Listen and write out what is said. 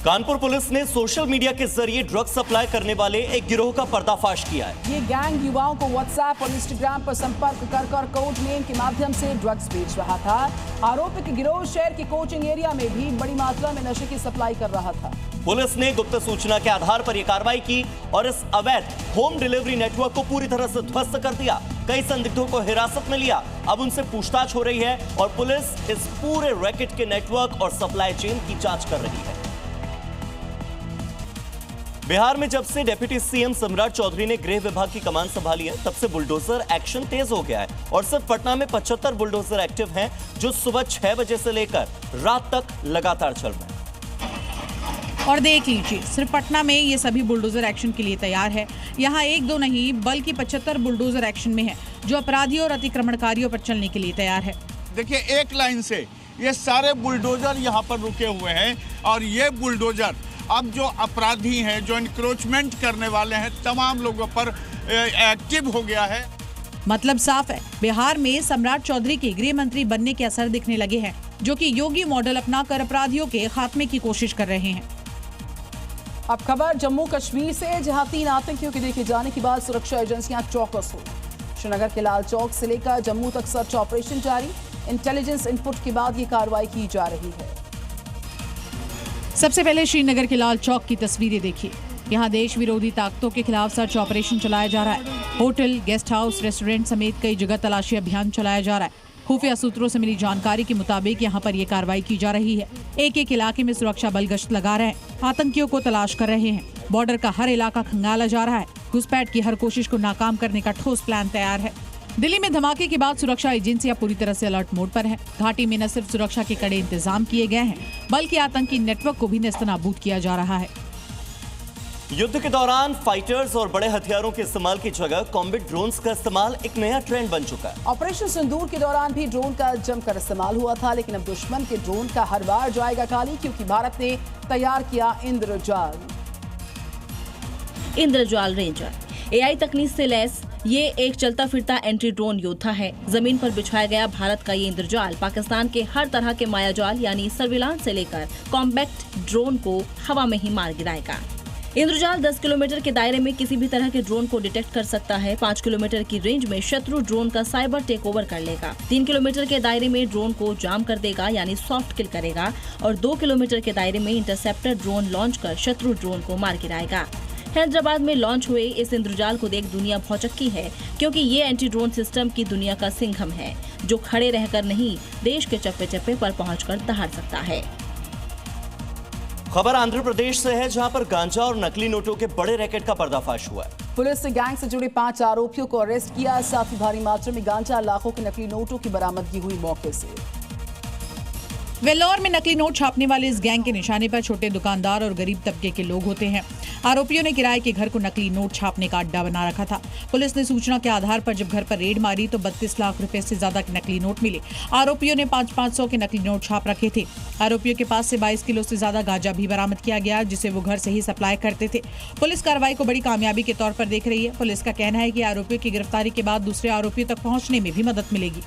Kanpur police ने social media के जरिए ड्रग सप्लाई करने वाले एक गिरोह का पर्दाफाश किया है। ये गैंग युवाओं को व्हाट्सएप और इंस्टाग्राम पर संपर्क कर कोड नेम के माध्यम से ड्रग्स बेच रहा था। आरोपित गिरोह शहर के कोचिंग एरिया में भी बड़ी मात्रा में नशे की सप्लाई कर रहा था। पुलिस ने गुप्त सूचना के आधार पर यह कार्रवाई की और इस अवैध होम डिलीवरी नेटवर्क को पूरी तरह से ध्वस्त कर दिया। कई संदिग्धों को हिरासत में लिया। अब उनसे पूछताछ हो रही है और पुलिस इस पूरे रैकेट के नेटवर्क और सप्लाई चेन की जांच कर रही है। बिहार में जब से डिप्टी सीएम सम्राट चौधरी ने गृह विभाग की कमान संभाली है, तब से बुलडोजर एक्शन तेज हो गया है और सिर्फ पटना में 75 बुलडोजर एक्टिव हैं, जो सुबह 6 बजे से लेकर रात तक लगातार चल रहे हैं। और देख लीजिए, सिर्फ पटना में ये सभी बुलडोजर एक्शन के लिए तैयार है। यहाँ एक दो नहीं बल्कि 75 बुलडोजर एक्शन में है, जो अपराधियों और अतिक्रमणकारियों पर चलने के लिए तैयार है। देखिए, एक लाइन से ये सारे बुलडोजर यहाँ पर रुके हुए हैं और ये बुलडोजर अब जो अपराधी हैं, जो इंक्रोचमेंट करने वाले हैं, तमाम लोगों पर एक्टिव हो गया है। मतलब साफ है, बिहार में सम्राट चौधरी के गृह मंत्री बनने के असर दिखने लगे हैं, जो कि योगी मॉडल अपनाकर अपराधियों के खात्मे की कोशिश कर रहे हैं। अब खबर जम्मू कश्मीर से, जहां 3 आतंकियों के देखे जाने के बाद सुरक्षा एजेंसियां चौकस हो। श्रीनगर के लाल चौक से लेकर जम्मू तक सर्च ऑपरेशन जारी। इंटेलिजेंस इनपुट के बाद ये कार्रवाई की जा रही है। सबसे पहले श्रीनगर के लाल चौक की तस्वीरें देखिए। यहाँ देश विरोधी ताकतों के खिलाफ सर्च ऑपरेशन चलाया जा रहा है। होटल, गेस्ट हाउस, रेस्टोरेंट समेत कई जगह तलाशी अभियान चलाया जा रहा है। खुफिया सूत्रों से मिली जानकारी के मुताबिक यहाँ पर ये कार्रवाई की जा रही है। एक एक इलाके में सुरक्षा बल गश्त लगा रहे हैं, आतंकियों को तलाश कर रहे हैं। बॉर्डर का हर इलाका खंगाला जा रहा है। घुसपैठ की हर कोशिश को नाकाम करने का ठोस प्लान तैयार है। दिल्ली में धमाके के बाद सुरक्षा एजेंसियां पूरी तरह से अलर्ट मोड पर हैं। घाटी में न सिर्फ सुरक्षा के कड़े इंतजाम किए गए हैं, बल्कि आतंकी नेटवर्क को भी नेस्तनाबूद किया जा रहा है। युद्ध के दौरान फाइटर्स और बड़े हथियारों के इस्तेमाल की जगह कॉम्बैट ड्रोन्स का इस्तेमाल एक नया ट्रेंड बन चुका है। ऑपरेशन सिंदूर के दौरान भी ड्रोन का जमकर इस्तेमाल हुआ था, लेकिन अब दुश्मन के ड्रोन का हर बार जाएगा खाली, क्योंकि भारत ने तैयार किया इंद्रजाल रेंजर। AI तकनीक से लैस ये एक चलता फिरता एंटी ड्रोन योद्धा है। जमीन पर बिछाया गया भारत का ये इंद्रजाल पाकिस्तान के हर तरह के मायाजाल यानी सर्विलांस से लेकर कॉम्बैक्ट ड्रोन को हवा में ही मार गिराएगा। इंद्रजाल 10 किलोमीटर के दायरे में किसी भी तरह के ड्रोन को डिटेक्ट कर सकता है। 5 किलोमीटर की रेंज में शत्रु ड्रोन का साइबर टेक ओवर कर लेगा। 3 किलोमीटर के दायरे में ड्रोन को जाम कर देगा यानी सॉफ्ट किल करेगा और 2 किलोमीटर के दायरे में इंटरसेप्टर ड्रोन लॉन्च कर शत्रु ड्रोन को मार गिराएगा। हैदराबाद में लॉन्च हुए इस इंद्रजाल को देख दुनिया भौचक्की है, क्योंकि ये एंटी ड्रोन सिस्टम की दुनिया का सिंघम है, जो खड़े रहकर नहीं देश के चप्पे चप्पे पर पहुंचकर दहाड़ सकता है। खबर आंध्र प्रदेश से है, जहां पर गांजा और नकली नोटों के बड़े रैकेट का पर्दाफाश हुआ है। पुलिस ने गैंग से जुड़े 5 आरोपियों को अरेस्ट किया। साथ ही भारी मात्रा में गांजा, लाखों के नकली नोटों की बरामदगी हुई मौके से। वेल्लोर में नकली नोट छापने वाले इस गैंग के निशाने पर छोटे दुकानदार और गरीब तबके के लोग होते हैं। आरोपियों ने किराए के घर को नकली नोट छापने का अड्डा बना रखा था। पुलिस ने सूचना के आधार पर जब घर पर रेड मारी तो 32 लाख रुपए से ज्यादा के नकली नोट मिले। आरोपियों ने 500 के नकली नोट छाप रखे थे। आरोपियों के पास से 22 किलो से ज्यादा गांजा भी बरामद किया गया, जिसे वो घर से ही सप्लाई करते थे। पुलिस कार्रवाई को बड़ी कामयाबी के तौर पर देख रही है। पुलिस का कहना है कि आरोपियों की गिरफ्तारी के बाद दूसरे आरोपियों तक पहुंचने में भी मदद मिलेगी।